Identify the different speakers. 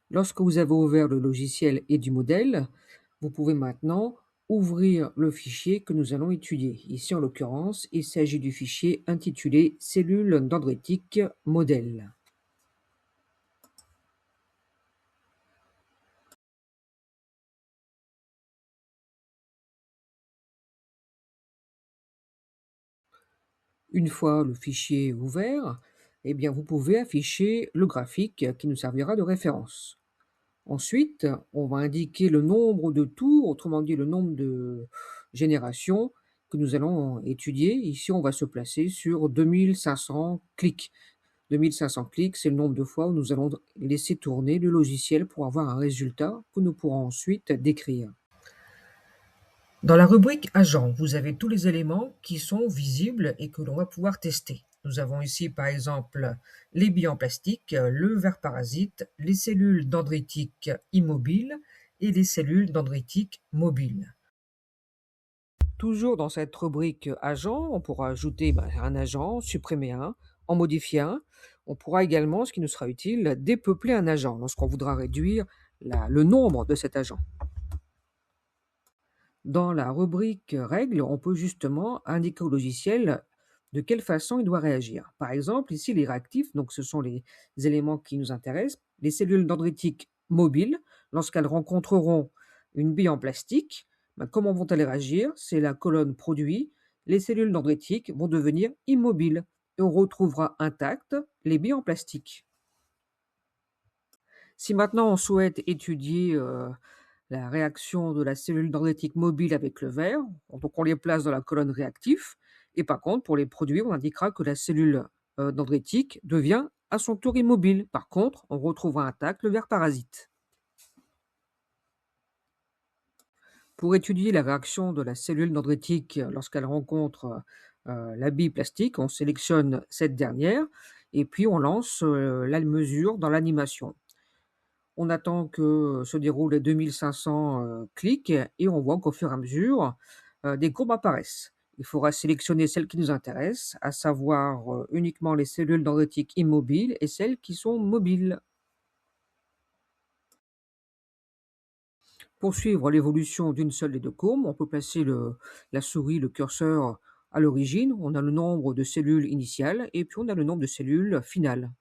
Speaker 1: Lorsque vous avez ouvert le logiciel et du modèle, vous pouvez maintenant ouvrir le fichier que nous allons étudier. Ici, en l'occurrence, il s'agit du fichier intitulé cellules dendritiques modèle. Une fois le fichier ouvert, eh bien, vous pouvez afficher le graphique qui nous servira de référence. Ensuite, on va indiquer le nombre de tours, autrement dit le nombre de générations que nous allons étudier. Ici, on va se placer sur 2500 clics. 2500 clics, c'est le nombre de fois où nous allons laisser tourner le logiciel pour avoir un résultat que nous pourrons ensuite décrire. Dans la rubrique Agent, vous avez tous les éléments qui sont visibles et que l'on va pouvoir tester. Nous avons ici par exemple les billes en plastique, le ver parasite, les cellules dendritiques immobiles et les cellules dendritiques mobiles. Toujours dans cette rubrique Agent, on pourra ajouter un agent, supprimer un, en modifier un. On pourra également, ce qui nous sera utile, dépeupler un agent lorsqu'on voudra réduire le nombre de cet agent. Dans la rubrique règles, on peut justement indiquer au logiciel de quelle façon il doit réagir. Par exemple, ici, les réactifs, donc ce sont les éléments qui nous intéressent, les cellules dendritiques mobiles, lorsqu'elles rencontreront une bille en plastique, comment vont-elles réagir? C'est la colonne produit, les cellules dendritiques vont devenir immobiles et on retrouvera intactes les billes en plastique. Si maintenant on souhaite étudier la réaction de la cellule dendritique mobile avec le ver, donc on les place dans la colonne réactif, et par contre pour les produits, on indiquera que la cellule dendritique devient à son tour immobile. Par contre, on retrouvera intact le ver parasite. Pour étudier la réaction de la cellule dendritique lorsqu'elle rencontre la bille plastique, on sélectionne cette dernière et puis on lance la mesure dans l'animation. On attend que se déroulent les 2500 clics et on voit qu'au fur et à mesure, des courbes apparaissent. Il faudra sélectionner celles qui nous intéressent, à savoir uniquement les cellules dendritiques immobiles et celles qui sont mobiles. Pour suivre l'évolution d'une seule des deux courbes, on peut placer la souris, le curseur à l'origine. On a le nombre de cellules initiales et puis on a le nombre de cellules finales.